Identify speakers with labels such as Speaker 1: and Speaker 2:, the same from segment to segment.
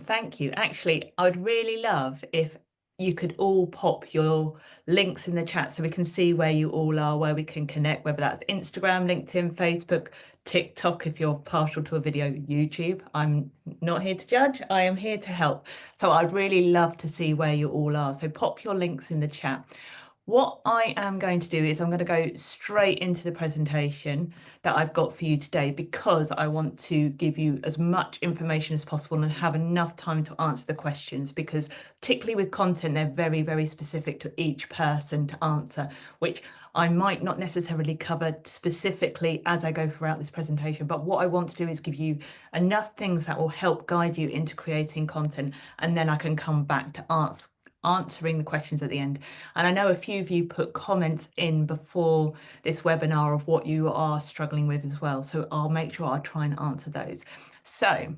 Speaker 1: Thank you. Actually, I'd really love if you could all pop your links in the chat so we can see where you all are, where we can connect, whether that's Instagram, LinkedIn, Facebook, TikTok, if you're partial to a video, YouTube. I'm not here to judge, I am here to help. So I'd really love to see where you all are. So pop your links in the chat. What I am going to do is I'm going to go straight into the presentation that I've got for you today because I want to give you as much information as possible and have enough time to answer the questions, because particularly with content, they're very, very specific to each person to answer, which I might not necessarily cover specifically as I go throughout this presentation. But what I want to do is give you enough things that will help guide you into creating content, and then I can come back to answering the questions at the end. And I know a few of you put comments in before this webinar of what you are struggling with as well. So I'll make sure I try and answer those. So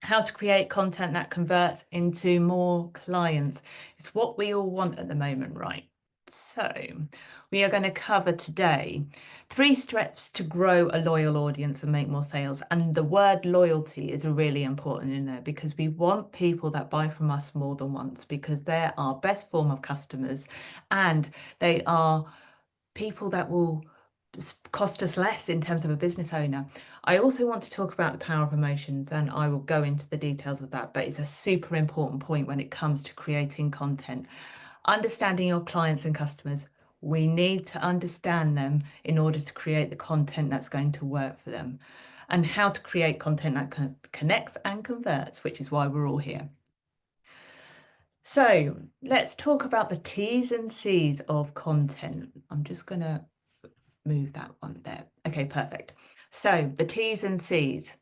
Speaker 1: how to create content that converts into more clients. It's what we all want at the moment, right? So we are going to cover today 3 steps to grow a loyal audience and make more sales. And the word loyalty is really important in there because we want people that buy from us more than once, because they're our best form of customers and they are people that will cost us less in terms of a business owner. I also want to talk about the power of emotions, and I will go into the details of that, but it's a super important point when it comes to creating content. Understanding your clients and customers. We need to understand them in order to create the content that's going to work for them, and how to create content that connects and converts, which is why we're all here. So let's talk about the T's and C's of content. I'm just going to move that one there. Okay, perfect. So the T's and C's.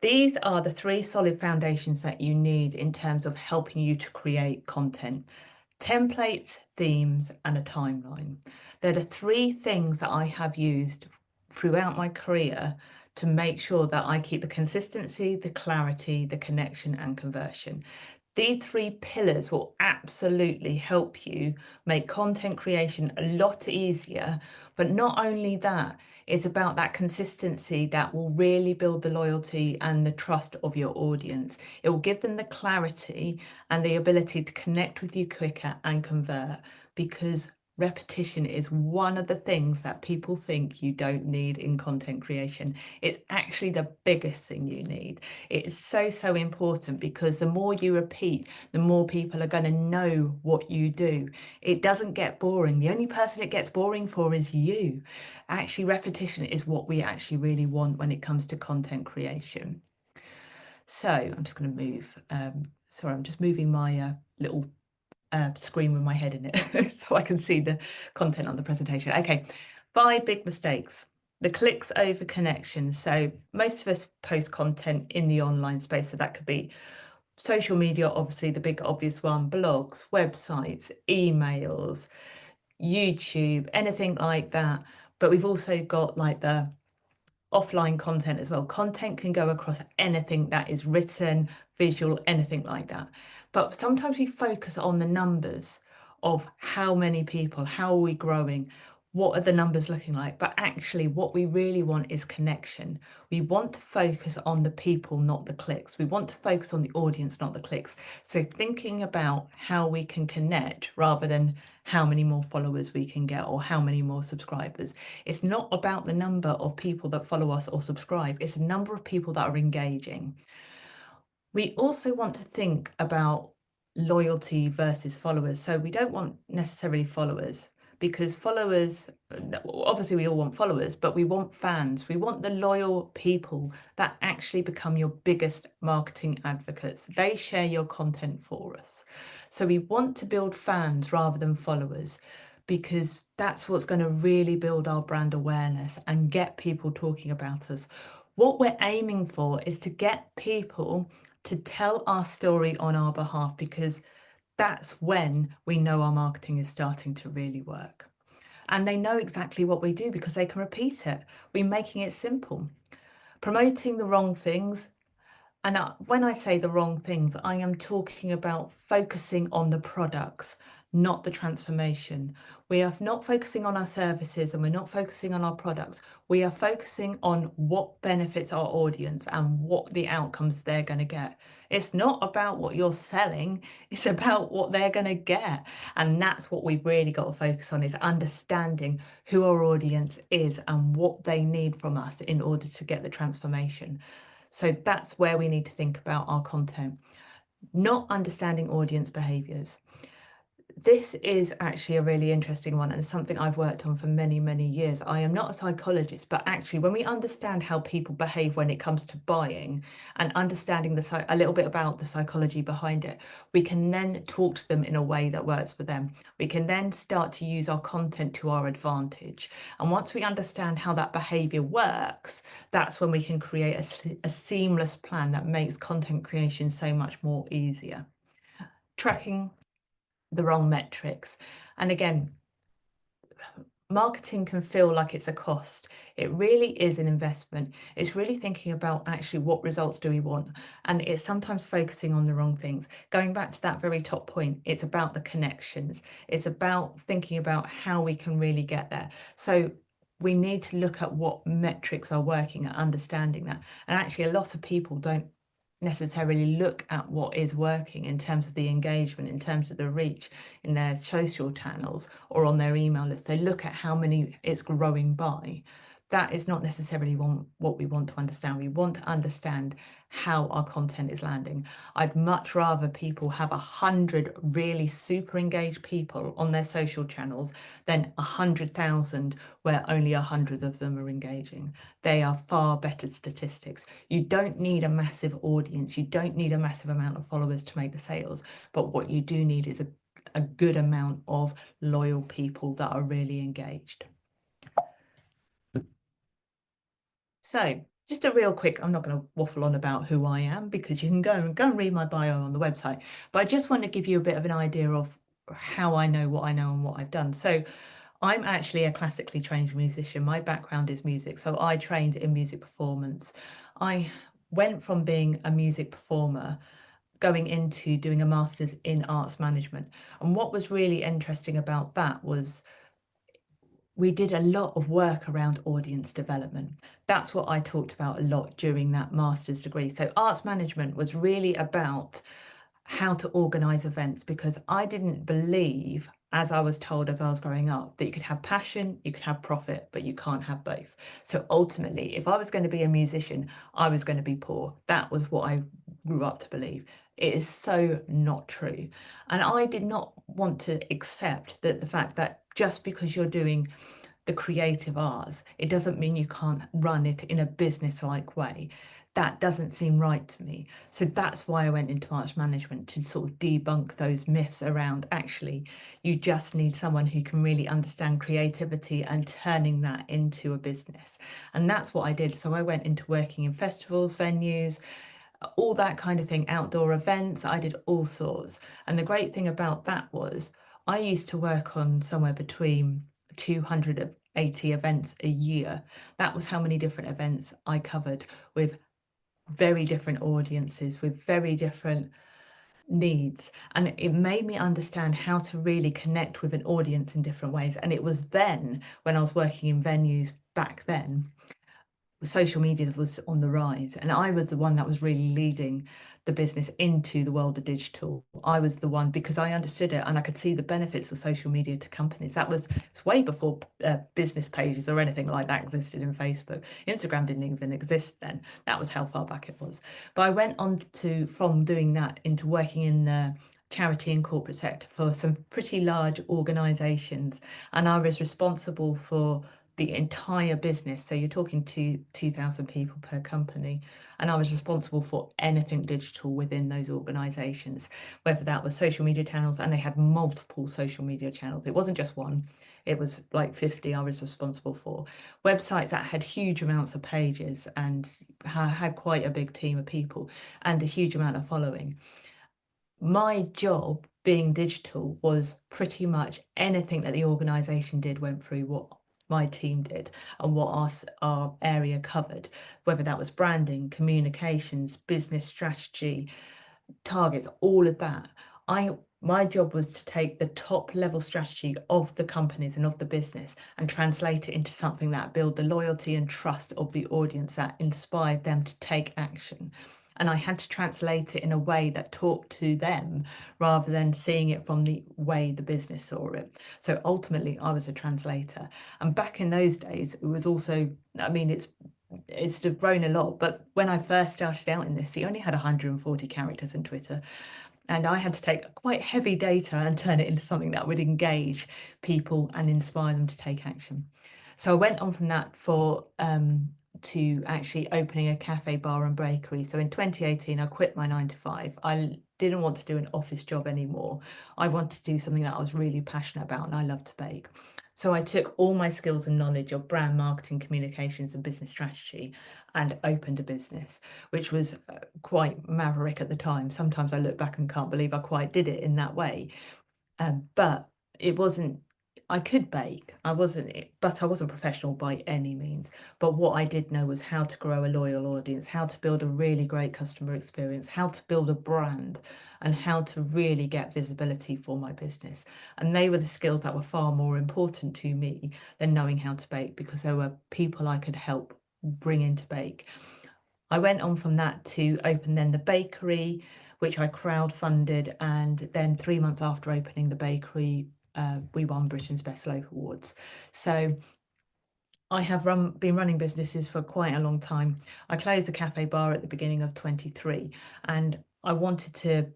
Speaker 1: These are the 3 solid foundations that you need in terms of helping you to create content. Templates, themes, and a timeline. They're the 3 things that I have used throughout my career to make sure that I keep the consistency, the clarity, the connection, and conversion. These 3 pillars will absolutely help you make content creation a lot easier. But not only that, it's about that consistency that will really build the loyalty and the trust of your audience. It will give them the clarity and the ability to connect with you quicker and convert, because repetition is one of the things that people think you don't need in content creation. It's actually the biggest thing you need. It's so, so important, because the more you repeat, the more people are going to know what you do. It doesn't get boring. The only person it gets boring for is you. Actually, repetition is what we actually really want when it comes to content creation. So I'm just going to move. Sorry, I'm just moving my little screen with my head in it so I can see the content on the presentation. Okay, 5 big mistakes. The clicks over connections. So most of us post content in the online space, so that could be social media, obviously the big obvious one, blogs, websites, emails, YouTube, anything like that. But we've also got like the offline content as well. Content can go across anything that is written, visual, anything like that. But sometimes we focus on the numbers of how many people, how are we growing, what are the numbers looking like? But actually what we really want is connection. We want to focus on the people, not the clicks. We want to focus on the audience, not the clicks. So thinking about how we can connect rather than how many more followers we can get or how many more subscribers. It's not about the number of people that follow us or subscribe. It's the number of people that are engaging. We also want to think about loyalty versus followers. So we don't want necessarily followers, because followers, obviously we all want followers, but we want fans. We want the loyal people that actually become your biggest marketing advocates. They share your content for us. So we want to build fans rather than followers, because that's what's going to really build our brand awareness and get people talking about us. What we're aiming for is to get people to tell our story on our behalf, because that's when we know our marketing is starting to really work. And they know exactly what we do because they can repeat it. We're making it simple. Promoting the wrong things. And when I say the wrong things, I am talking about focusing on the products, not the transformation. We are not focusing on our services and we're not focusing on our products. We are focusing on what benefits our audience and what the outcomes they're going to get. It's not about what you're selling, it's about what they're going to get. And that's what we've really got to focus on, is understanding who our audience is and what they need from us in order to get the transformation. So that's where we need to think about our content. Not understanding audience behaviors. This is actually a really interesting one and something I've worked on for many, many years. I am not a psychologist, but actually when we understand how people behave when it comes to buying and understanding a little bit about the psychology behind it, we can then talk to them in a way that works for them. We can then start to use our content to our advantage. And once we understand how that behavior works, that's when we can create a seamless plan that makes content creation so much more easier. Tracking the wrong metrics. And again, marketing can feel like it's a cost. It really is an investment. It's really thinking about actually what results do we want. And it's sometimes focusing on the wrong things. Going back to that very top point, it's about the connections. It's about thinking about how we can really get there. So we need to look at what metrics are working and understanding that. And actually a lot of people don't necessarily look at what is working in terms of the engagement, in terms of the reach in their social channels or on their email list. They look at how many it's growing by. That is not necessarily what we want to understand. We want to understand how our content is landing. I'd much rather people have 100 really super engaged people on their social channels than 100,000 where only 100 of them are engaging. They are far better statistics. You don't need a massive audience. You don't need a massive amount of followers to make the sales. But what you do need is a good amount of loyal people that are really engaged. So just a real quick, I'm not going to waffle on about who I am because you can go and read my bio on the website. But I just want to give you a bit of an idea of how I know what I know and what I've done. So I'm actually a classically trained musician. My background is music. So I trained in music performance. I went from being a music performer going into doing a master's in arts management. And what was really interesting about that was we did a lot of work around audience development. That's what I talked about a lot during that master's degree. So arts management was really about how to organize events, because I didn't believe, as I was told as I was growing up, that you could have passion, you could have profit, but you can't have both. So ultimately, if I was going to be a musician, I was going to be poor. That was what I grew up to believe. It is so not true. And I did not want to accept that the fact that just because you're doing the creative arts, it doesn't mean you can't run it in a business-like way. That doesn't seem right to me. So that's why I went into arts management, to sort of debunk those myths around actually you just need someone who can really understand creativity and turning that into a business. And that's what I did. So I went into working in festivals, venues, all that kind of thing, outdoor events. I did all sorts. And the great thing about that was I used to work on somewhere between 280 events a year. That was how many different events I covered, with very different audiences, with very different needs. And it made me understand how to really connect with an audience in different ways. And it was then, when I was working in venues back then, social media was on the rise, and I was the one that was really leading the business into the world of digital. I was the one, because I understood it and I could see the benefits of social media to companies. That was, it's way before business pages or anything like that existed in Facebook. Instagram didn't even exist then. That was how far back it was. But I went on to, from doing that, into working in the charity and corporate sector for some pretty large organizations, and I was responsible for the entire business. So you're talking to 2,000 people per company. And I was responsible for anything digital within those organizations, whether that was social media channels, and they had multiple social media channels. It wasn't just one, it was like 50 I was responsible for. Websites that had huge amounts of pages and had quite a big team of people and a huge amount of following. My job being digital was pretty much anything that the organization did went through what my team did and what our area covered, whether that was branding, communications, business strategy, targets, all of that. my job was to take the top level strategy of the companies and of the business and translate it into something that built the loyalty and trust of the audience, that inspired them to take action. And I had to translate it in a way that talked to them rather than seeing it from the way the business saw it. So ultimately, I was a translator. And back in those days, it was also, I mean, it's grown a lot, but when I first started out in this, he only had 140 characters in Twitter. And I had to take quite heavy data and turn it into something that would engage people and inspire them to take action. So I went on from that to actually opening a cafe, bar and bakery. So in 2018, I quit my 9 to 5. I didn't want to do an office job anymore. I wanted to do something that I was really passionate about, and I love to bake. So I took all my skills and knowledge of brand marketing, communications and business strategy and opened a business, which was quite maverick at the time. Sometimes I look back and can't believe I quite did it in that way. But it wasn't, I could bake, but I wasn't professional by any means. But what I did know was how to grow a loyal audience, how to build a really great customer experience, how to build a brand, and how to really get visibility for my business. And they were the skills that were far more important to me than knowing how to bake, because there were people I could help bring into bake. I went on from that to open then the bakery, which I crowdfunded, and then 3 months after opening the bakery, we won Britain's Best Local Awards. So I have been running businesses for quite a long time. I closed the cafe bar at the beginning of 23, and I wanted to,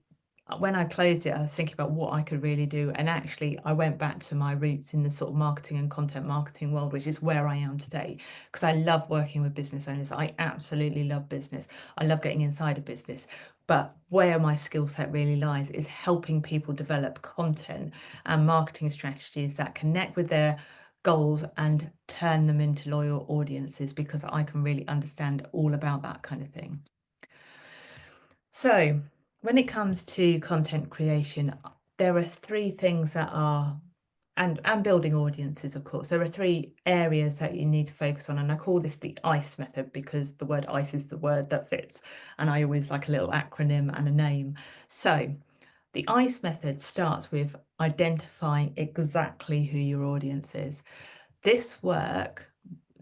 Speaker 1: when I closed it, I was thinking about what I could really do. And actually, I went back to my roots in the sort of marketing and content marketing world, which is where I am today, because I love working with business owners. I absolutely love business. I love getting inside a business. But where my skill set really lies is helping people develop content and marketing strategies that connect with their goals and turn them into loyal audiences, because I can really understand all about that kind of thing. So when it comes to content creation, there are three things that are, and building audiences, of course, there are three areas that you need to focus on. And I call this the ICE method because the word ICE is the word that fits. And I always like a little acronym and a name. So the ICE method starts with identifying exactly who your audience is. This work,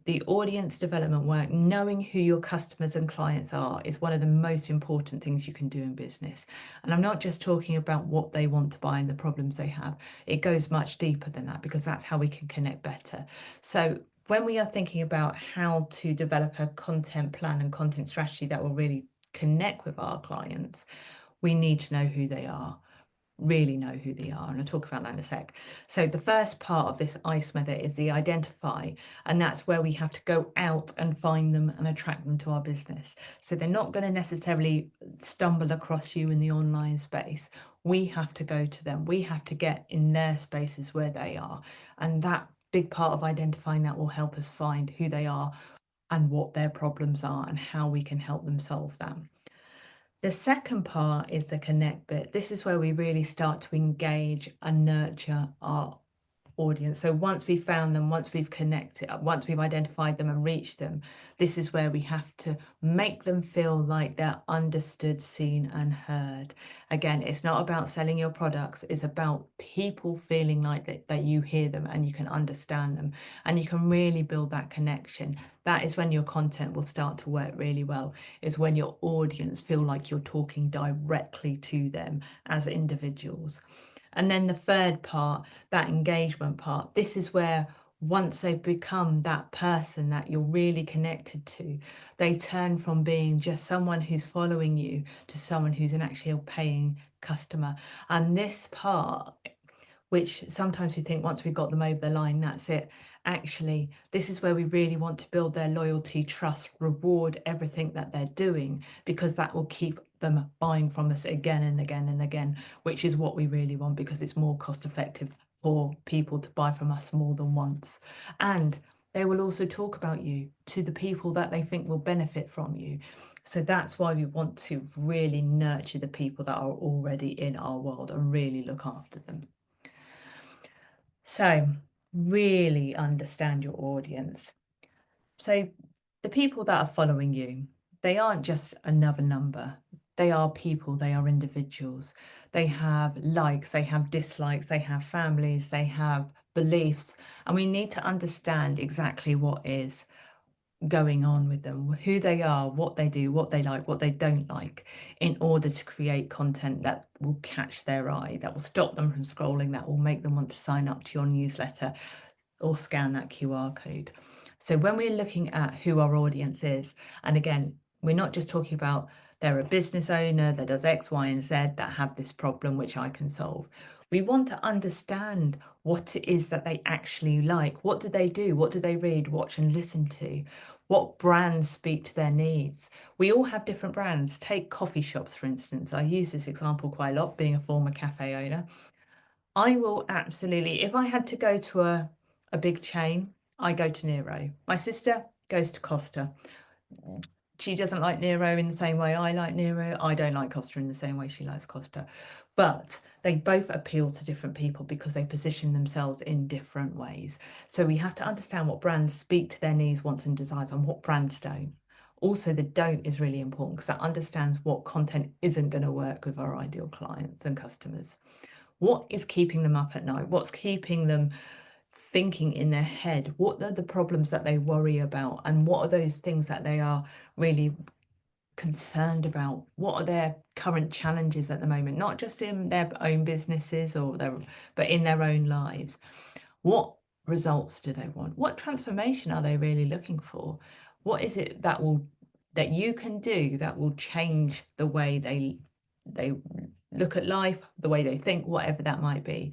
Speaker 1: the audience development work, knowing who your customers and clients are, is one of the most important things you can do in business. And I'm not just talking about what they want to buy and the problems they have. It goes much deeper than that, because that's how we can connect better. So when we are thinking about how to develop a content plan and content strategy that will really connect with our clients, we need to know who they are. Really know who they are, and I'll talk about that in a sec. So the first part of this ICE method is the identify, and that's where we have to go out and find them and attract them to our business. So they're not going to necessarily stumble across you in the online space. We have to go to them. We have to get in their spaces where they are, and that big part of identifying that will help us find who they are and what their problems are and how we can help them solve them. The second part is the connect bit. This is where we really start to engage and nurture our audience. So once we've found them, once we've connected, once we've identified them and reached them, this is where we have to make them feel like they're understood, seen and heard. Again, it's not about selling your products, it's about people feeling like that you hear them and you can understand them, and you can really build that connection. That is when your content will start to work really well, is when your audience feel like you're talking directly to them as individuals. And then the third part, that engagement part, this is where once they've become that person that you're really connected to, they turn from being just someone who's following you to someone who's an actual paying customer. And this part, which sometimes we think once we've got them over the line, that's it. Actually, this is where we really want to build their loyalty, trust, reward everything that they're doing, because that will keep them buying from us again and again and again, which is what we really want, because it's more cost effective for people to buy from us more than once. And they will also talk about you to the people that they think will benefit from you. So that's why we want to really nurture the people that are already in our world and really look after them. So really understand your audience. So the people that are following you, they aren't just another number. they are people, they are individuals. They have likes, they have dislikes, they have families, they have beliefs, and we need to understand exactly what is going on with them, who they are, what they do, what they like, what they don't like, in order to create content that will catch their eye, that will stop them from scrolling, that will make them want to sign up to your newsletter or scan that QR code. So when we're looking at who our audience is, and again, we're not just talking about they're a business owner that does X, Y, and Z that have this problem, which I can solve. We want to understand what it is that they actually like. What do they do? What do they read, watch, and listen to? What brands speak to their needs? We all have different brands. Take coffee shops, for instance. I use this example quite a lot, being a former cafe owner. I will absolutely, if I had to go to a big chain, I go to Nero. My sister goes to Costa. She doesn't like Nero in the same way I like Nero. I don't like Costa in the same way she likes Costa. But they both appeal to different people because they position themselves in different ways. So we have to understand what brands speak to their needs, wants, and desires, and what brands don't. Also, the don't is really important because that understands what content isn't going to work with our ideal clients and customers. What is keeping them up at night? What's keeping them thinking in their head? What are the problems that they worry about? And what are those things that they are really concerned about? What are their current challenges at the moment? Not just in their own businesses but in their own lives. What results do they want? What transformation are they really looking for? What is it that you can do that will change the way they look at life, the way they think, whatever that might be?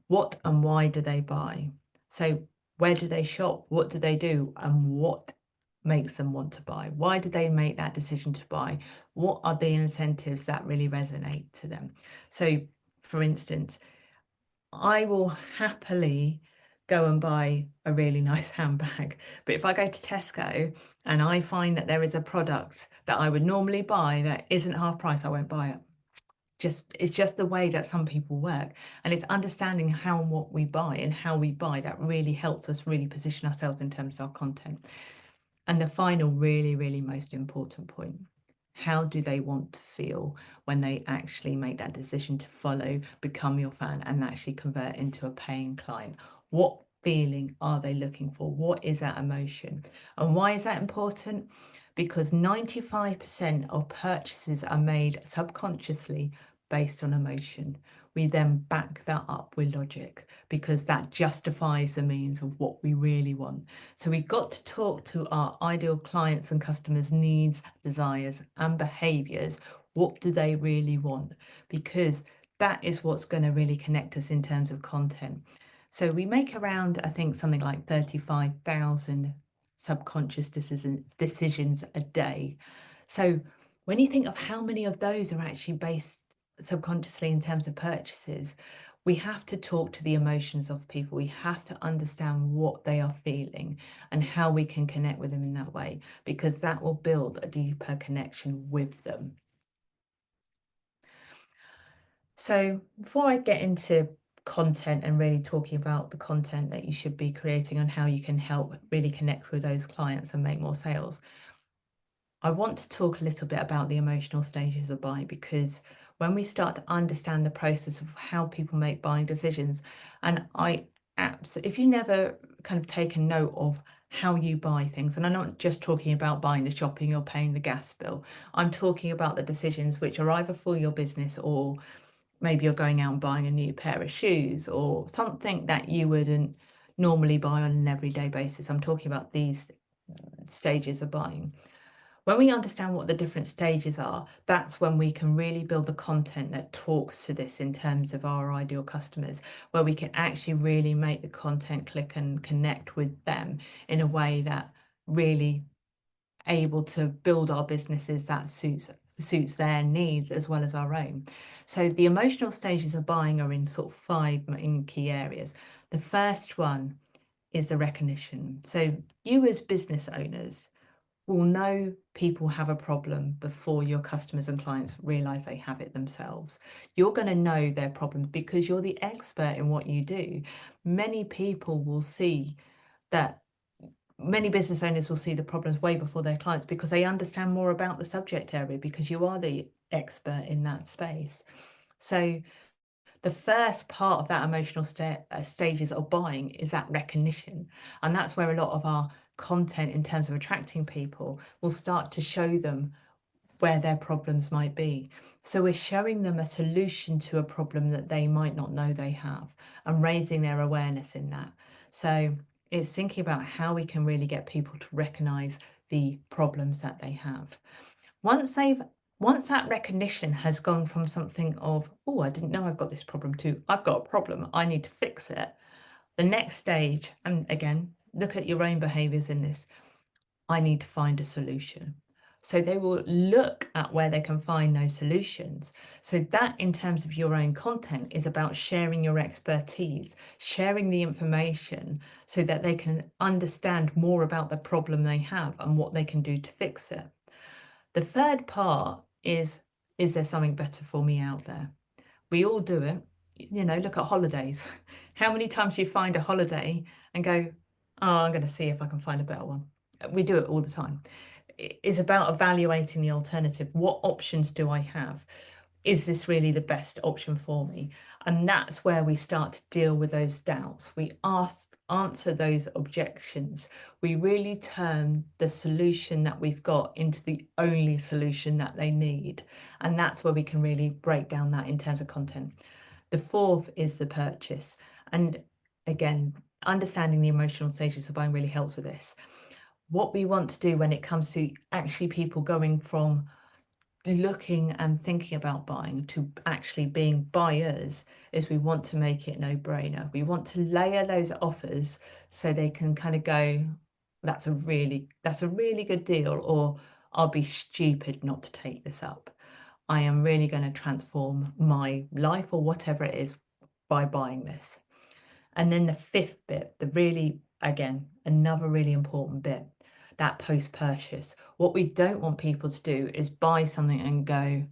Speaker 1: What and why do they buy? So where do they shop? What do they do? And what makes them want to buy? Why do they make that decision to buy? What are the incentives that really resonate to them? So, for instance, I will happily go and buy a really nice handbag. But if I go to Tesco and I find that there is a product that I would normally buy that isn't half price, I won't buy it. It's just the way that some people work, and it's understanding how and what we buy and how we buy that really helps us really position ourselves in terms of our content. And the final really most important point: how do they want to feel when they actually make that decision to follow, become your fan, and actually convert into a paying client? What feeling are they looking for? What is that emotion? And why is that important? Because 95% of purchases are made subconsciously based on emotion. We then back that up with logic because that justifies the means of what we really want. So we've got to talk to our ideal clients and customers' needs, desires, and behaviors. What do they really want? Because that is what's going to really connect us in terms of content. So we make around, I think, something like 35,000 subconscious decisions a day. So when you think of how many of those are actually based subconsciously in terms of purchases, we have to talk to the emotions of people. We have to understand what they are feeling and how we can connect with them in that way, because that will build a deeper connection with them. So before I get into content and really talking about the content that you should be creating and how you can help really connect with those clients and make more sales, I want to talk a little bit about the emotional stages of buying, because when we start to understand the process of how people make buying decisions, and if you never kind of taken note of how you buy things, and I'm not just talking about buying the shopping or paying the gas bill, I'm talking about the decisions which are either for your business, or maybe you're going out and buying a new pair of shoes or something that you wouldn't normally buy on an everyday basis. I'm talking about these stages of buying. When we understand what the different stages are, that's when we can really build the content that talks to this in terms of our ideal customers, where we can actually really make the content click and connect with them in a way that really able to build our businesses that suits their needs as well as our own. So the emotional stages of buying are in sort of 5 main key areas. The first one is the recognition. So you as business owners will know people have a problem before your customers and clients realize they have it themselves. You're going to know their problems because you're the expert in what you do. Many people will see that many business owners will see the problems way before their clients because they understand more about the subject area, because you are the expert in that space. So the first part of that emotional stages of buying is that recognition. And that's where a lot of our content in terms of attracting people will start to show them where their problems might be. So we're showing them a solution to a problem that they might not know they have, and raising their awareness in that. So it's thinking about how we can really get people to recognize the problems that they have. Once that recognition has gone from something of, oh, I didn't know I've got this problem, to I've got a problem, I need to fix it. The next stage, and again, look at your own behaviors in this, I need to find a solution. So they will look at where they can find those solutions. So that, in terms of your own content, is about sharing your expertise, sharing the information so that they can understand more about the problem they have and what they can do to fix it. The third part is there something better for me out there? We all do it. You know, look at holidays. How many times do you find a holiday and go, oh, I'm going to see if I can find a better one? We do it all the time. It's about evaluating the alternative. What options do I have? Is this really the best option for me? And that's where we start to deal with those doubts. We answer those objections. We really turn the solution that we've got into the only solution that they need. And that's where we can really break down that in terms of content. The fourth is the purchase. And again, understanding the emotional stages of buying really helps with this. What we want to do when it comes to actually people going from looking and thinking about buying to actually being buyers is we want to make it no-brainer. We want to layer those offers so they can kind of go, that's a really good deal, or I'll be stupid not to take this up. I am really going to transform my life or whatever it is by buying this. And then the fifth bit, the really, again, another really important bit, that post-purchase. What we don't want people to do is buy something and go,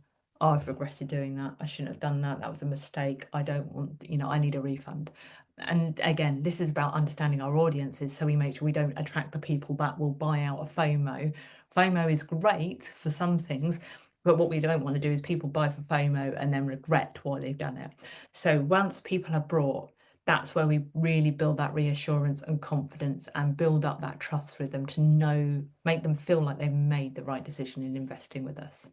Speaker 1: oh, I've regretted doing that. I shouldn't have done that. That was a mistake. I don't want, I need a refund. And again, this is about understanding our audiences, so we make sure we don't attract the people that will buy out of FOMO. FOMO is great for some things, but what we don't want to do is people buy for FOMO and then regret why they've done it. So once people have brought, that's where we really build that reassurance and confidence and build up that trust with them to know, make them feel like they've made the right decision in investing with us.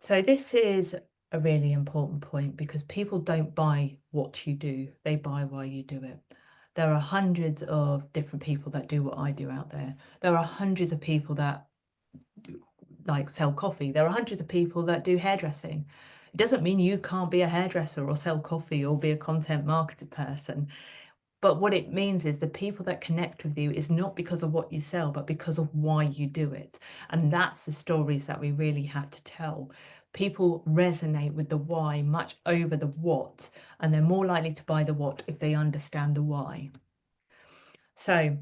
Speaker 1: So this is a really important point, because people don't buy what you do, they buy why you do it. There are hundreds of different people that do what I do out there. There are hundreds of people that sell coffee. There are hundreds of people that do hairdressing. It doesn't mean you can't be a hairdresser or sell coffee or be a content marketing person. But what it means is the people that connect with you is not because of what you sell, but because of why you do it. And that's the stories that we really have to tell. People resonate with the why much over the what, and they're more likely to buy the what if they understand the why. So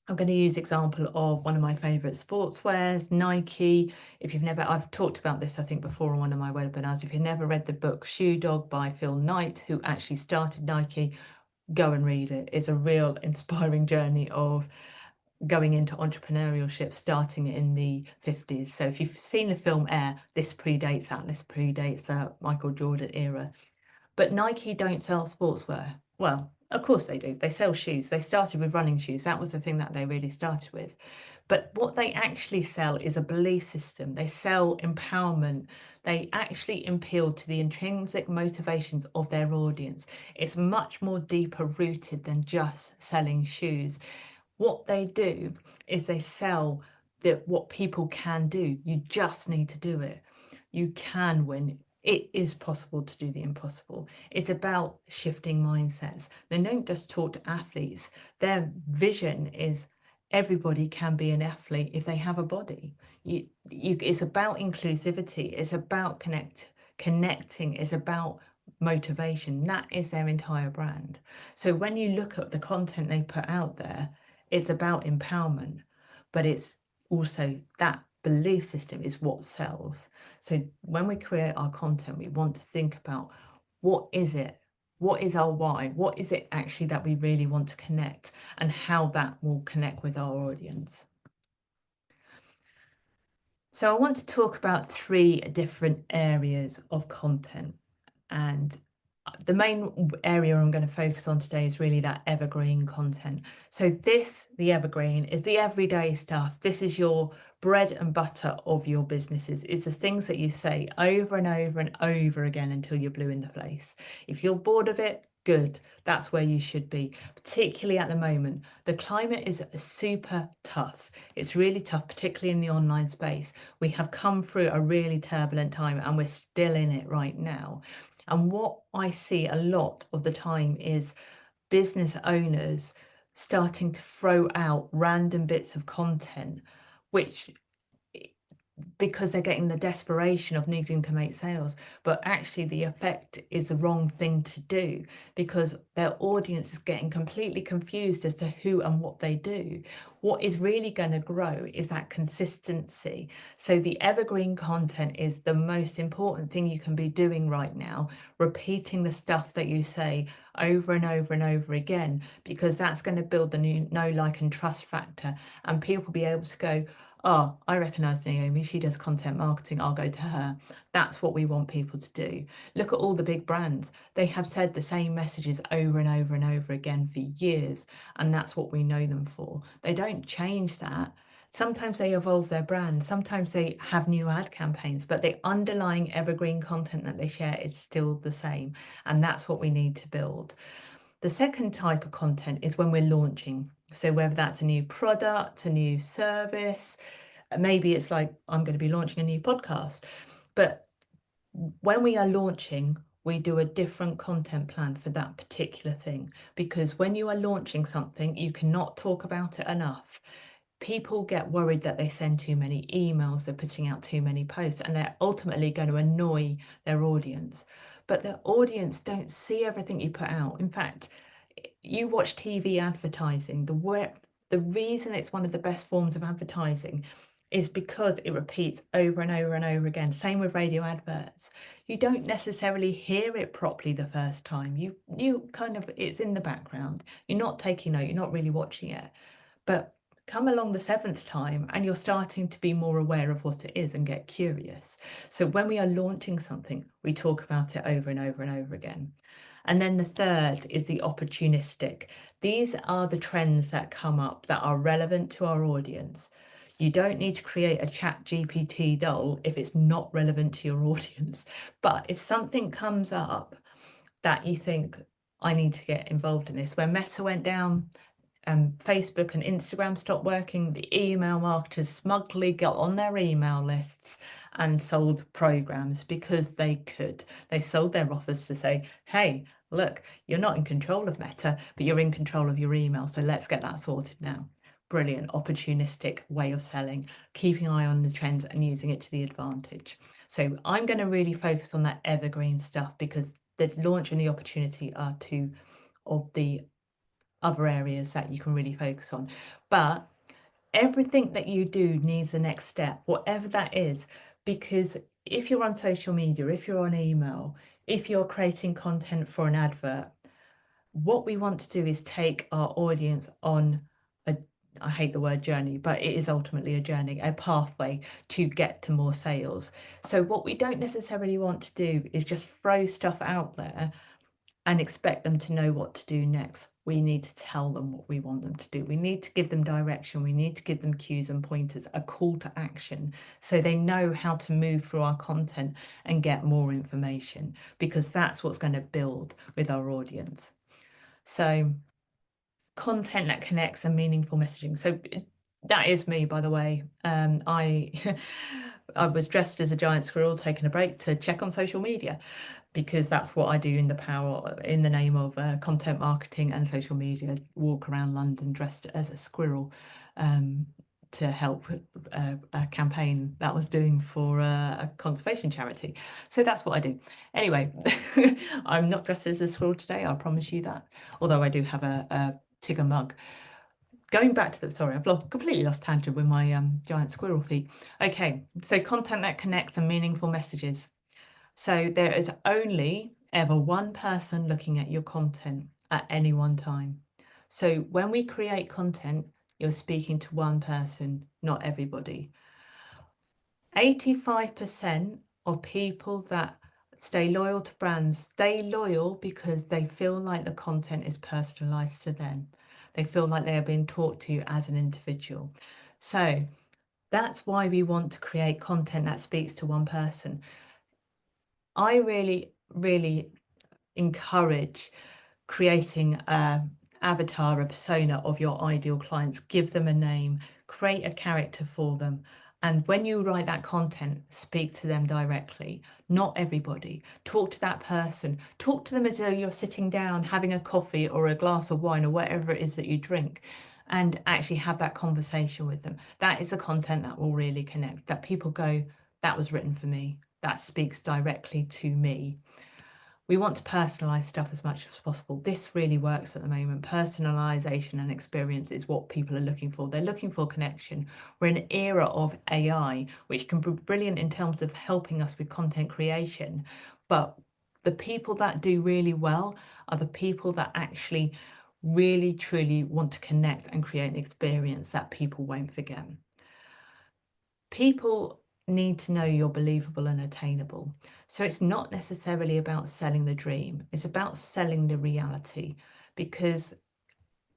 Speaker 1: I'm going to use example of one of my favorite sportswears, Nike. If you've never, I've talked about this, I think, before on one of my webinars. If you've never read the book Shoe Dog by Phil Knight, who actually started Nike, go and read it. It's a real inspiring journey of going into entrepreneurship, starting in the 50s. So if you've seen the film Air, this predates that. This predates the Michael Jordan era. But Nike don't sell sportswear. Well, of course they do. They sell shoes. They started with running shoes. That was the thing that they really started with. But what they actually sell is a belief system. They sell empowerment. They actually appeal to the intrinsic motivations of their audience. It's much more deeper rooted than just selling shoes. What they do is they sell what people can do. You just need to do it. You can win. It is possible to do the impossible. It's about shifting mindsets. They don't just talk to athletes. Their vision is everybody can be an athlete if they have a body. It's about inclusivity. It's about connecting. It's about motivation. That is their entire brand. So when you look at the content they put out there, it's about empowerment, but it's also that belief system is what sells. So when we create our content, we want to think about what is it What is our why? What is it actually that we really want to connect, and how that will connect with our audience? So I want to talk about 3 different areas of content, and the main area I'm going to focus on today is really that evergreen content. So the evergreen, is the everyday stuff. This is your bread and butter of your businesses. It's the things that you say over and over and over again until you're blue in the face. If you're bored of it, good. That's where you should be. Particularly at the moment, the climate is super tough. It's really tough, particularly in the online space. We have come through a really turbulent time and we're still in it right now. And what I see a lot of the time is business owners starting to throw out random bits of content, which, because they're getting the desperation of needing to make sales, but actually the effect is the wrong thing to do, because their audience is getting completely confused as to who and what they do. What is really going to grow is that consistency. So the evergreen content is the most important thing you can be doing right now, repeating the stuff that you say over and over and over again, because that's going to build the new know, like and trust factor, and people will be able to go, oh, I recognise Naomi, she does content marketing, I'll go to her. That's what we want people to do. Look at all the big brands. They have said the same messages over and over and over again for years, and that's what we know them for. They don't change that. Sometimes they evolve their brand, sometimes they have new ad campaigns, but the underlying evergreen content that they share is still the same, and that's what we need to build. The second type of content is when we're launching. So whether that's a new product, a new service, maybe it's like, I'm going to be launching a new podcast. But when we are launching, we do a different content plan for that particular thing, because when you are launching something, you cannot talk about it enough. People get worried that they send too many emails, they're putting out too many posts, and they're ultimately going to annoy their audience. But the audience don't see everything you put out. In fact, you watch TV advertising, the reason it's one of the best forms of advertising is because it repeats over and over and over again. Same with radio adverts. You don't necessarily hear it properly the first time. You kind of, it's in the background. You're not taking note, you're not really watching it. But come along the 7th time and you're starting to be more aware of what it is and get curious. So when we are launching something, we talk about it over and over and over again. And then the third is the opportunistic. These are the trends that come up that are relevant to our audience. You don't need to create a chat GPT doll if it's not relevant to your audience. But if something comes up that you think, I need to get involved in this, when Meta went down, Facebook and Instagram stopped working, the email marketers smugly got on their email lists and sold programs because they could. They sold their offers to say, hey, look, you're not in control of Meta, but you're in control of your email. So let's get that sorted now. Brilliant, opportunistic way of selling, keeping an eye on the trends and using it to the advantage. So I'm going to really focus on that evergreen stuff, because the launch and the opportunity are two of the other areas that you can really focus on. But everything that you do needs the next step, whatever that is, because if you're on social media, if you're on email, if you're creating content for an advert, what we want to do is take our audience on a, I hate the word journey, but it is ultimately a journey, a pathway to get to more sales. So what we don't necessarily want to do is just throw stuff out there and expect them to know what to do next. We need to tell them what we want them to do. We need to give them direction. We need to give them cues and pointers, a call to action, so they know how to move through our content and get more information, because that's what's going to build with our audience. So content that connects and meaningful messaging. So that is me, by the way. I I was dressed as a giant squirrel taking a break to check on social media, because that's what I do in the name of content marketing and social media. Walk around London dressed as a squirrel to help a campaign that was doing for a conservation charity. So that's what I do. Anyway, I'm not dressed as a squirrel today, I promise you that. Although I do have a Tigger mug. Going back to sorry, I've completely lost tangent with my giant squirrel feet. Okay, so content that connects and meaningful messages. So there is only ever one person looking at your content at any one time. So when we create content, you're speaking to one person, not everybody. 85% of people that stay loyal to brands stay loyal because they feel like the content is personalized to them. They feel like they are being taught to as an individual. So that's why we want to create content that speaks to one person. I really encourage creating a avatar, a persona of your ideal clients. Give them a name, create a character for them. And when you write that content, speak to them directly, not everybody. Talk to that person. Talk to them as though you're sitting down having a coffee or a glass of wine or whatever it is that you drink, and actually have that conversation with them. That is the content that will really connect, that people go, that was written for me. That speaks directly to me. We want to personalize stuff as much as possible. This really works at the moment. Personalization and experience is what people are looking for. They're looking for connection. We're in an era of AI, which can be brilliant in terms of helping us with content creation. But the people that do really well are the people that actually really, truly want to connect and create an experience that people won't forget. People need to know you're believable and attainable. So it's not necessarily about selling the dream, it's about selling the reality, because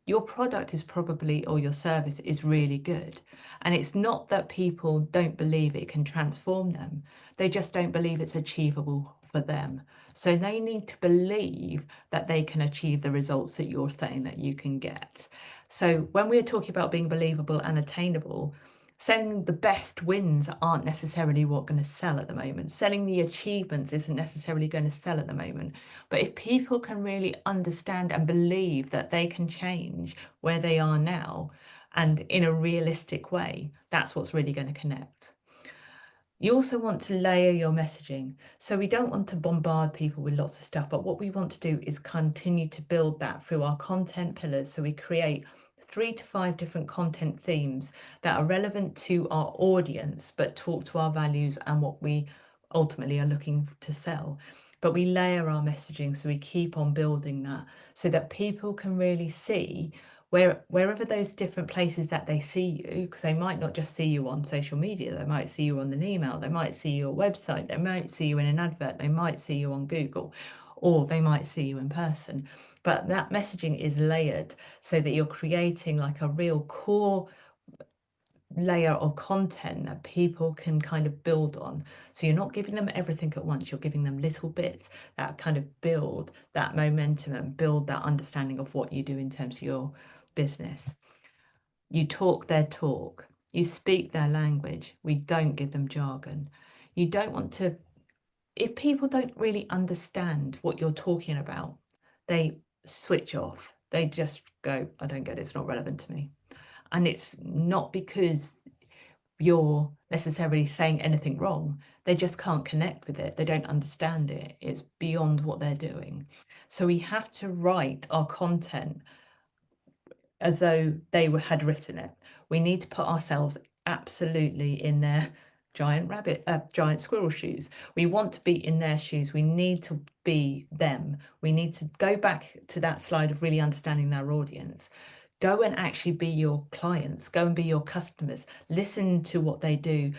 Speaker 1: your product is probably, or your service is really good. And it's not that people don't believe it can transform them, they just don't believe it's achievable for them. So they need to believe that they can achieve the results that you're saying that you can get. So when we're talking about being believable and attainable, selling the best wins aren't necessarily what's going to sell at the moment. Selling the achievements isn't necessarily going to sell at the moment. But if people can really understand and believe that they can change where they are now and in a realistic way, that's what's really going to connect. You also want to layer your messaging. So we don't want to bombard people with lots of stuff, but what we want to do is continue to build that through our content pillars. So we create 3 to 5 different content themes that are relevant to our audience, but talk to our values and what we ultimately are looking to sell. But we layer our messaging, so we keep on building that so that people can really see wherever those different places that they see you, because they might not just see you on social media, they might see you on an email, they might see your website, they might see you in an advert, they might see you on Google, or they might see you in person. But that messaging is layered so that you're creating like a real core layer of content that people can kind of build on. So you're not giving them everything at once, you're giving them little bits that kind of build that momentum and build that understanding of what you do in terms of your business. You talk their talk, you speak their language. We don't give them jargon. You don't want to, if people don't really understand what you're talking about, they switch off. They just go, I don't get it, it's not relevant to me. And it's not because you're necessarily saying anything wrong. They just can't connect with it. They don't understand it. It's beyond what they're doing. So we have to write our content as though they had written it. We need to put ourselves absolutely in their giant squirrel shoes. We want to be in their shoes. We need to be them. We need to go back to that slide of really understanding their audience. Go and actually be your clients, go and be your customers, listen to what they do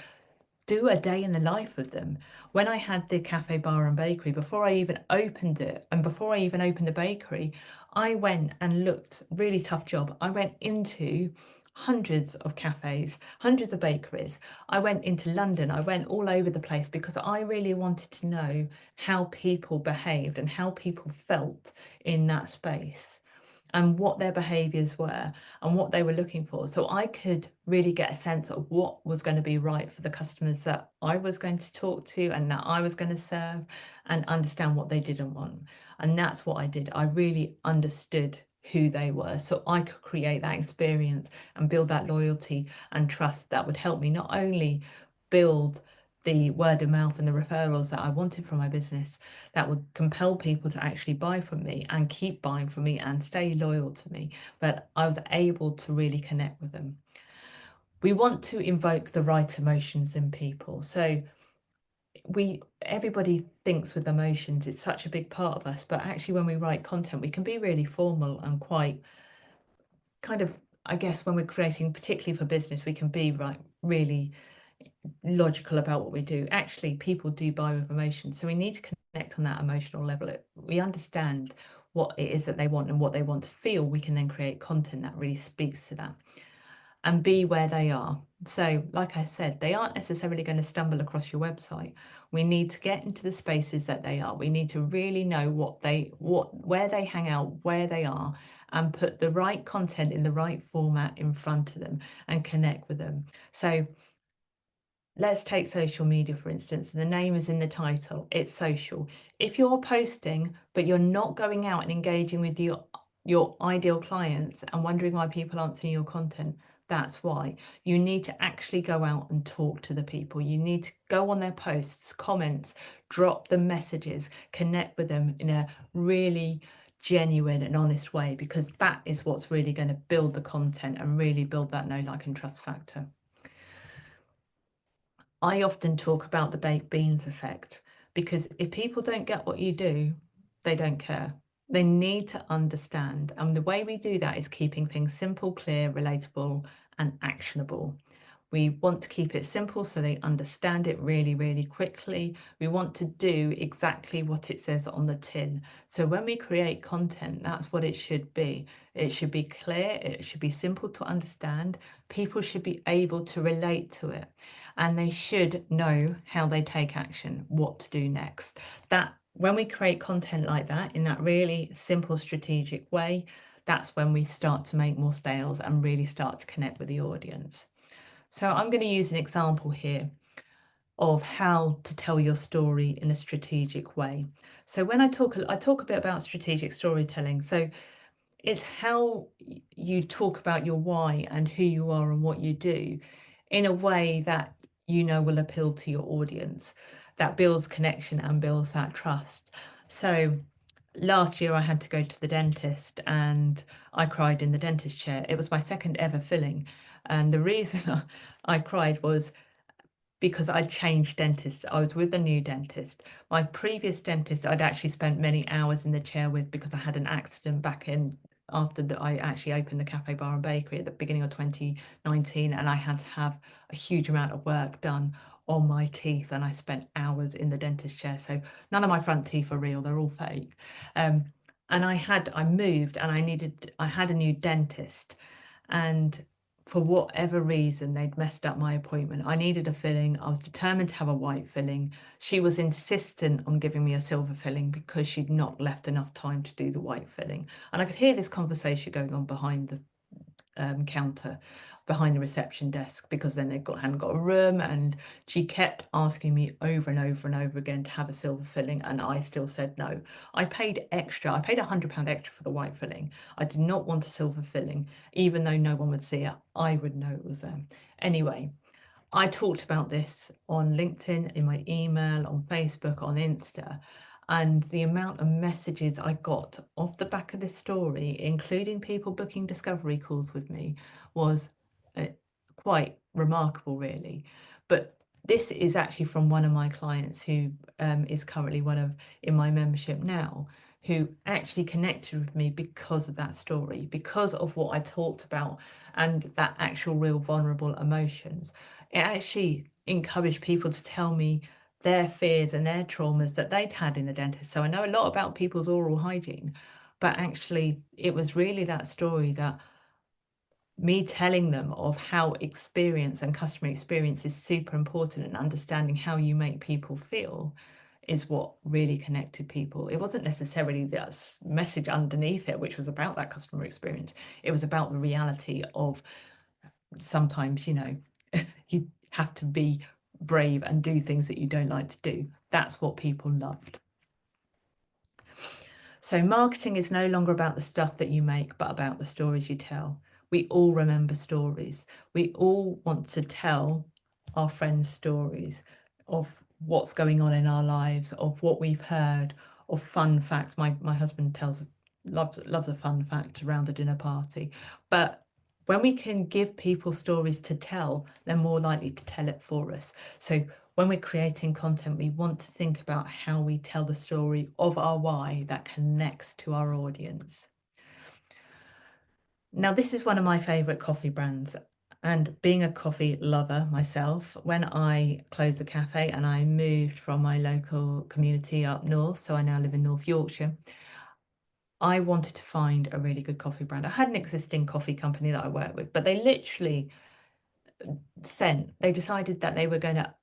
Speaker 1: a day in the life of them. When I had the cafe, bar and bakery, before I even opened it and before I even opened the bakery, I went and looked, really tough job. I went into hundreds of cafes, hundreds of bakeries. I went into London, I went all over the place because I really wanted to know how people behaved and how people felt in that space and what their behaviours were and what they were looking for. So I could really get a sense of what was going to be right for the customers that I was going to talk to and that I was going to serve, and understand what they didn't want. And that's what I did. I really understood who they were so I could create that experience and build that loyalty and trust that would help me not only build the word of mouth and the referrals that I wanted from my business, that would compel people to actually buy from me and keep buying from me and stay loyal to me, but I was able to really connect with them. We want to invoke the right emotions in people. So everybody thinks with emotions, it's such a big part of us, but actually when we write content, we can be really formal and quite kind of, I guess, when we're creating, particularly for business, we can be really logical about what we do. Actually, people do buy with emotion, so we need to connect on that emotional level. We understand what it is that they want and what they want to feel. We can then create content that really speaks to that and be where they are. So, like I said, they aren't necessarily going to stumble across your website. We need to get into the spaces that they are. We need to really know where they hang out, where they are, and put the right content in the right format in front of them and connect with them. So let's take social media, for instance. The name is in the title, it's social. If you're posting, but you're not going out and engaging with your ideal clients and wondering why people aren't seeing your content, that's why. You need to actually go out and talk to the people. You need to go on their posts, comments, drop them messages, connect with them in a really genuine and honest way, because that is what's really going to build the content and really build that know, like, and trust factor. I often talk about the baked beans effect, because if people don't get what you do, they don't care. They need to understand. And the way we do that is keeping things simple, clear, relatable, and actionable. We want to keep it simple so they understand it really, really quickly. We want to do exactly what it says on the tin. So when we create content, that's what it should be. It should be clear, it should be simple to understand. People should be able to relate to it, and they should know how they take action, what to do next. That when we create content like that, in that really simple, strategic way, that's when we start to make more sales and really start to connect with the audience. So I'm going to use an example here of how to tell your story in a strategic way. So when I talk a bit about strategic storytelling. So it's how you talk about your why and who you are and what you do in a way that will appeal to your audience, that builds connection and builds that trust. So last year I had to go to the dentist and I cried in the dentist chair. It was my second ever filling. And the reason I cried was because I changed dentists. I was with a new dentist. My previous dentist, I'd actually spent many hours in the chair with, because I had an accident back in after I actually opened the cafe, bar and bakery at the beginning of 2019, and I had to have a huge amount of work done on my teeth, and I spent hours in the dentist chair. So none of my front teeth are real, they're all fake. And I moved and I had a new dentist, and for whatever reason, they'd messed up my appointment. I needed a filling. I was determined to have a white filling. She was insistent on giving me a silver filling because she'd not left enough time to do the white filling. And I could hear this conversation going on behind the counter, behind the reception desk, because then hadn't got a room, and she kept asking me over and over and over again to have a silver filling, and I still said no. I paid extra. I paid £100 extra for the white filling. I did not want a silver filling, even though no one would see it. I would know it was them. Anyway, I talked about this on LinkedIn, in my email, on Facebook, on Insta, and the amount of messages I got off the back of this story, including people booking discovery calls with me, was quite remarkable, really. But this is actually from one of my clients who is currently in my membership now, who actually connected with me because of that story, because of what I talked about and that actual real vulnerable emotions. It actually encouraged people to tell me their fears and their traumas that they'd had in the dentist. So I know a lot about people's oral hygiene, but actually it was really that story, that me telling them of how experience and customer experience is super important, and understanding how you make people feel is what really connected people. It wasn't necessarily that message underneath it, which was about that customer experience. It was about the reality of sometimes, you have to be brave and do things that you don't like to do. That's what people loved. So marketing is no longer about the stuff that you make, but about the stories you tell. We all remember stories. We all want to tell our friends stories of what's going on in our lives, of what we've heard, of fun facts. My husband loves a fun fact around the dinner party. But when we can give people stories to tell, they're more likely to tell it for us. So when we're creating content, we want to think about how we tell the story of our why that connects to our audience. Now, this is one of my favorite coffee brands. And being a coffee lover myself, when I closed the cafe and I moved from my local community up north, so I now live in North Yorkshire, I wanted to find a really good coffee brand. I had an existing coffee company that I worked with, but they literally they decided that they were going to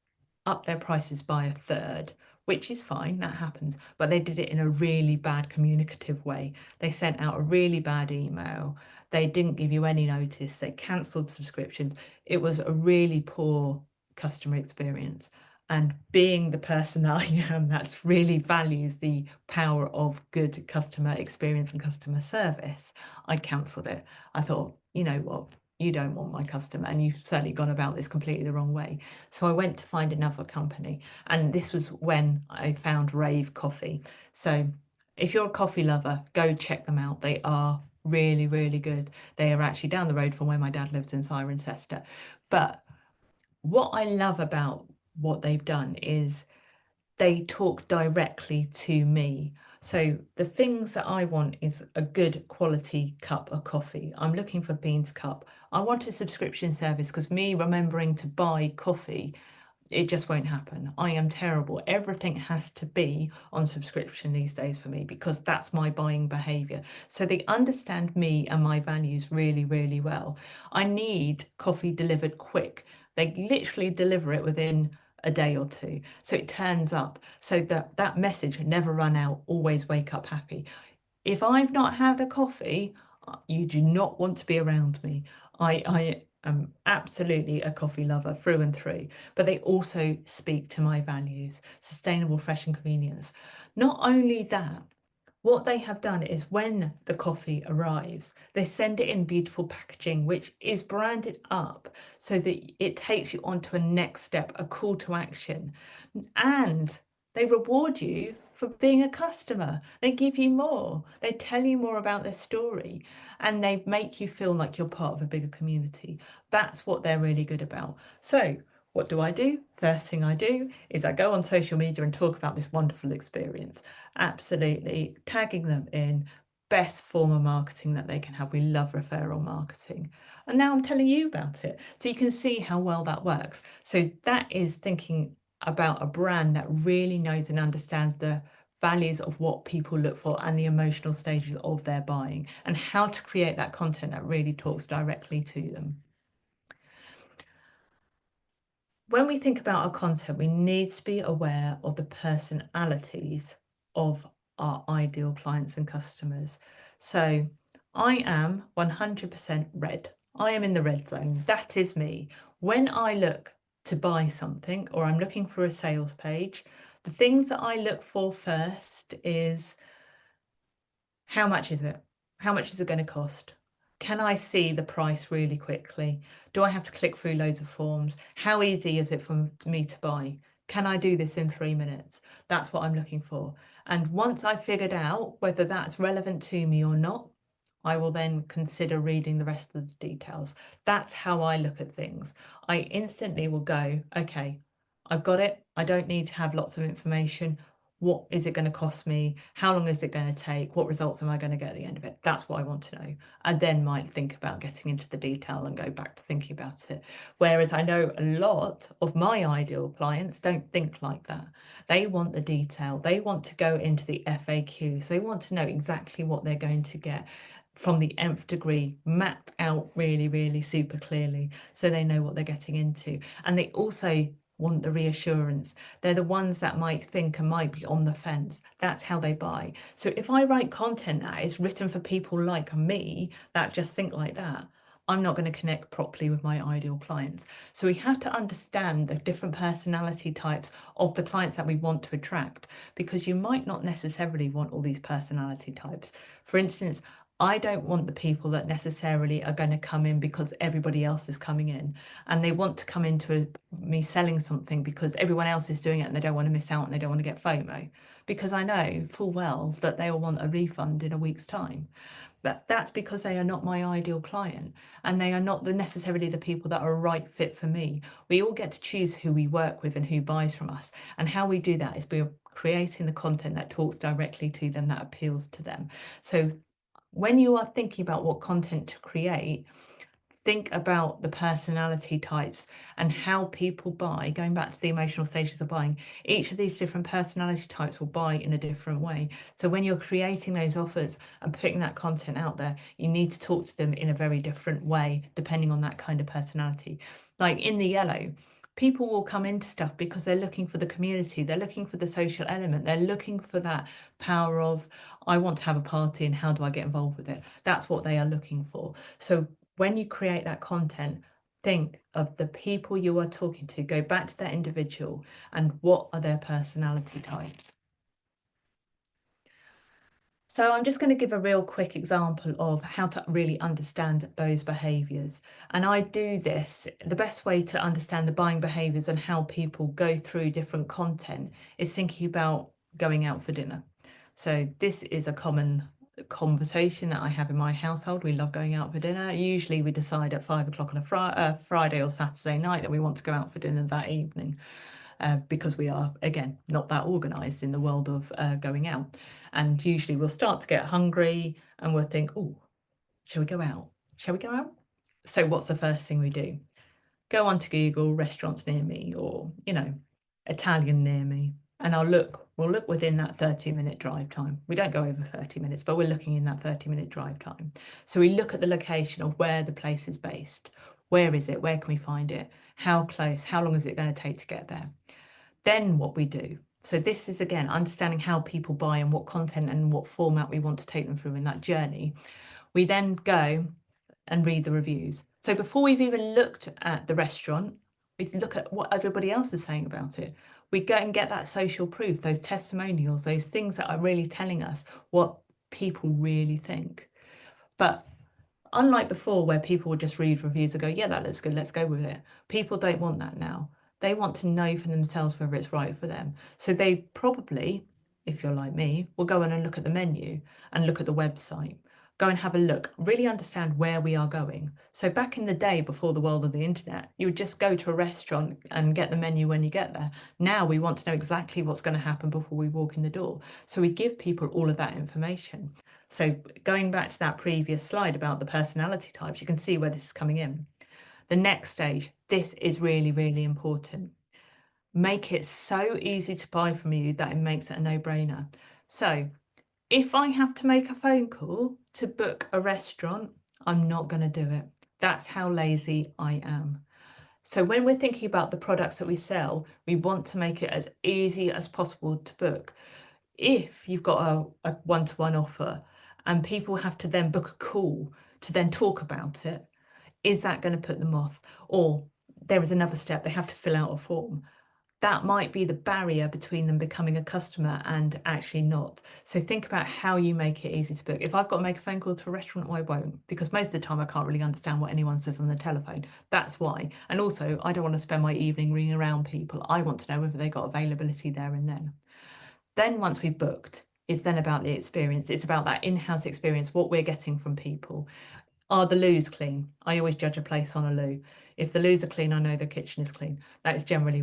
Speaker 1: up their prices by a third, which is fine, that happens, but they did it in a really bad communicative way. They sent out a really bad email. They didn't give you any notice. They cancelled subscriptions. It was a really poor customer experience. And being the person that I am that really values the power of good customer experience and customer service, I cancelled it. I thought, you know what? You don't want my customer, and you've certainly gone about this completely the wrong way. So I went to find another company, and this was when I found Rave Coffee. So if you're a coffee lover, go check them out. They are really, really good. They are actually down the road from where my dad lives in Cirencester. But what I love about what they've done is they talk directly to me. So the things that I want is a good quality cup of coffee. I'm looking for bean to cup. I want a subscription service because me remembering to buy coffee, it just won't happen. I am terrible. Everything has to be on subscription these days for me because that's my buying behavior. So they understand me and my values really, really well. I need coffee delivered quick. They literally deliver it within a day or two. So it turns up so that that message never run out, always wake up happy. If I've not had a coffee, you do not want to be around me. I am absolutely a coffee lover through and through, but they also speak to my values, sustainable, fresh and convenience. Not only that, what they have done is when the coffee arrives, they send it in beautiful packaging, which is branded up so that it takes you on to a next step, a call to action. And they reward you for being a customer. They give you more. They tell you more about their story and they make you feel like you're part of a bigger community. That's what they're really good about. So, what do? First thing I do is I go on social media and talk about this wonderful experience. Absolutely tagging them in. Best form of marketing that they can have. We love referral marketing. And now I'm telling you about it. So you can see how well that works. So that is thinking about a brand that really knows and understands the values of what people look for and the emotional stages of their buying and how to create that content that really talks directly to them. When we think about our content, we need to be aware of the personalities of our ideal clients and customers. So I am 100% red. I am in the red zone. That is me. When I look to buy something or I'm looking for a sales page, the things that I look for first is how much is it? How much is it going to cost? Can I see the price really quickly? Do I have to click through loads of forms? How easy is it for me to buy? Can I do this in 3 minutes? That's what I'm looking for. And once I've figured out whether that's relevant to me or not, I will then consider reading the rest of the details. That's how I look at things. I instantly will go, okay, I've got it. I don't need to have lots of information. What is it going to cost me? How long is it going to take? What results am I going to get at the end of it? That's what I want to know. I then might think about getting into the detail and go back to thinking about it. Whereas I know a lot of my ideal clients don't think like that. They want the detail. They want to go into the FAQs. They want to know exactly what they're going to get from the nth degree, mapped out really, really super clearly so they know what they're getting into. And they also want the reassurance. They're the ones that might think and might be on the fence. That's how they buy. So if I write content that is written for people like me that just think like that, I'm not going to connect properly with my ideal clients. So we have to understand the different personality types of the clients that we want to attract, because you might not necessarily want all these personality types. For instance, I don't want the people that necessarily are going to come in because everybody else is coming in and they want to come into me selling something because everyone else is doing it and they don't want to miss out and they don't want to get FOMO, because I know full well that they will want a refund in a week's time. But that's because they are not my ideal client and they are not necessarily the people that are a right fit for me. We all get to choose who we work with and who buys from us. And how we do that is by creating the content that talks directly to them, that appeals to them. So when you are thinking about what content to create, think about the personality types and how people buy. Going back to the emotional stages of buying, each of these different personality types will buy in a different way. So when you're creating those offers and putting that content out there, you need to talk to them in a very different way, depending on that kind of personality. Like in the yellow, people will come into stuff because they're looking for the community, they're looking for the social element, they're looking for that power of, I want to have a party and how do I get involved with it? That's what they are looking for. So when you create that content, think of the people you are talking to, go back to that individual and what are their personality types. So I'm just going to give a real quick example of how to really understand those behaviours. And I do this, the best way to understand the buying behaviours and how people go through different content is thinking about going out for dinner. So this is a common conversation that I have in my household. We love going out for dinner. Usually we decide at 5 o'clock on a Friday or Saturday night that we want to go out for dinner that evening. Because we are, again, not that organised in the world of going out. And usually we'll start to get hungry and we'll think, oh, shall we go out? Shall we go out? So what's the first thing we do? Go onto Google, restaurants near me, or, Italian near me. And we'll look within that 30-minute drive time. We don't go over 30 minutes, but we're looking in that 30-minute drive time. So we look at the location of where the place is based. Where is it? Where can we find it? How close? How long is it going to take to get there? Then what we do. So this is, again, understanding how people buy and what content and what format we want to take them through in that journey. We then go and read the reviews. So before we've even looked at the restaurant, we look at what everybody else is saying about it. We go and get that social proof, those testimonials, those things that are really telling us what people really think. But unlike before, where people would just read reviews and go, yeah, that looks good, let's go with it. People don't want that now. They want to know for themselves whether it's right for them. So they probably, if you're like me, will go in and look at the menu and look at the website. Go and have a look, really understand where we are going. So back in the day, before the world of the internet, you would just go to a restaurant and get the menu when you get there. Now we want to know exactly what's going to happen before we walk in the door. So we give people all of that information. So going back to that previous slide about the personality types, you can see where this is coming in. The next stage, this is really, really important. Make it so easy to buy from you that it makes it a no-brainer. So if I have to make a phone call to book a restaurant, I'm not going to do it. That's how lazy I am. So when we're thinking about the products that we sell, we want to make it as easy as possible to book. If you've got a one-to-one offer and people have to then book a call to then talk about it, is that going to put them off? Or there is another step, they have to fill out a form. That might be the barrier between them becoming a customer and actually not. So think about how you make it easy to book. If I've got to make a phone call to a restaurant, I won't, because most of the time I can't really understand what anyone says on the telephone. That's why. And also, I don't want to spend my evening ringing around people. I want to know whether they got availability there and then. Then once we've booked, it's then about the experience. It's about that in-house experience, what we're getting from people. Are the loos clean? I always judge a place on a loo. If the loos are clean, I know the kitchen is clean. That is generally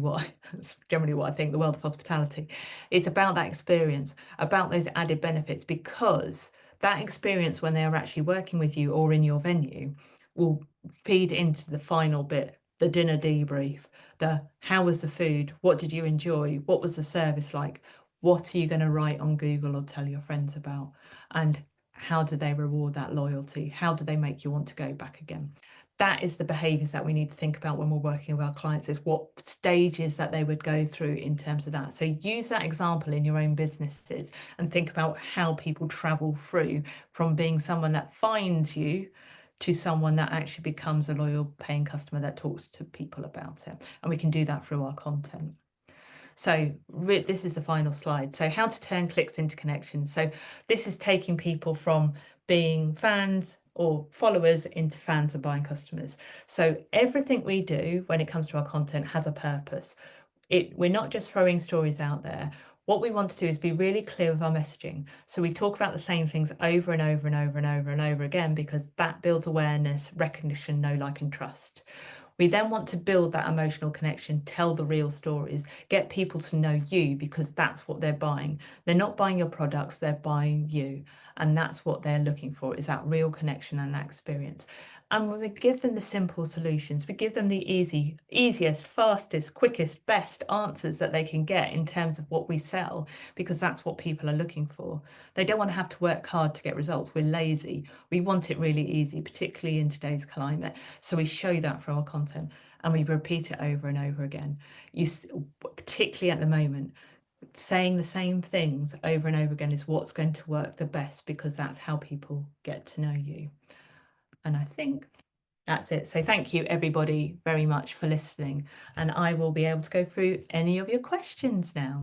Speaker 1: that's generally what I think, the world of hospitality. It's about that experience, about those added benefits, because that experience when they are actually working with you or in your venue will feed into the final bit, the dinner debrief, the how was the food, what did you enjoy, what was the service like, what are you going to write on Google or tell your friends about, and how do they reward that loyalty? How do they make you want to go back again? That is the behaviours that we need to think about when we're working with our clients, is what stages that they would go through in terms of that. So use that example in your own businesses and think about how people travel through from being someone that finds you to someone that actually becomes a loyal paying customer that talks to people about it. And we can do that through our content. So this is the final slide. So how to turn clicks into connections. So this is taking people from being fans or followers into fans and buying customers. So everything we do when it comes to our content has a purpose. We're not just throwing stories out there. What we want to do is be really clear with our messaging. So we talk about the same things over and over and over and over and over again, because that builds awareness, recognition, know, like, and trust. We then want to build that emotional connection, tell the real stories, get people to know you, because that's what they're buying. They're not buying your products, they're buying you. And that's what they're looking for, is that real connection and that experience. And when we give them the simple solutions, we give them the easiest, fastest, quickest, best answers that they can get in terms of what we sell, because that's what people are looking for. They don't want to have to work hard to get results. We're lazy. We want it really easy, particularly in today's climate. So we show that for our content and we repeat it over and over again. Particularly at the moment, saying the same things over and over again is what's going to work the best, because that's how people get to know you. And I think that's it. So thank you everybody very much for listening, and I will be able to go through any of your questions now.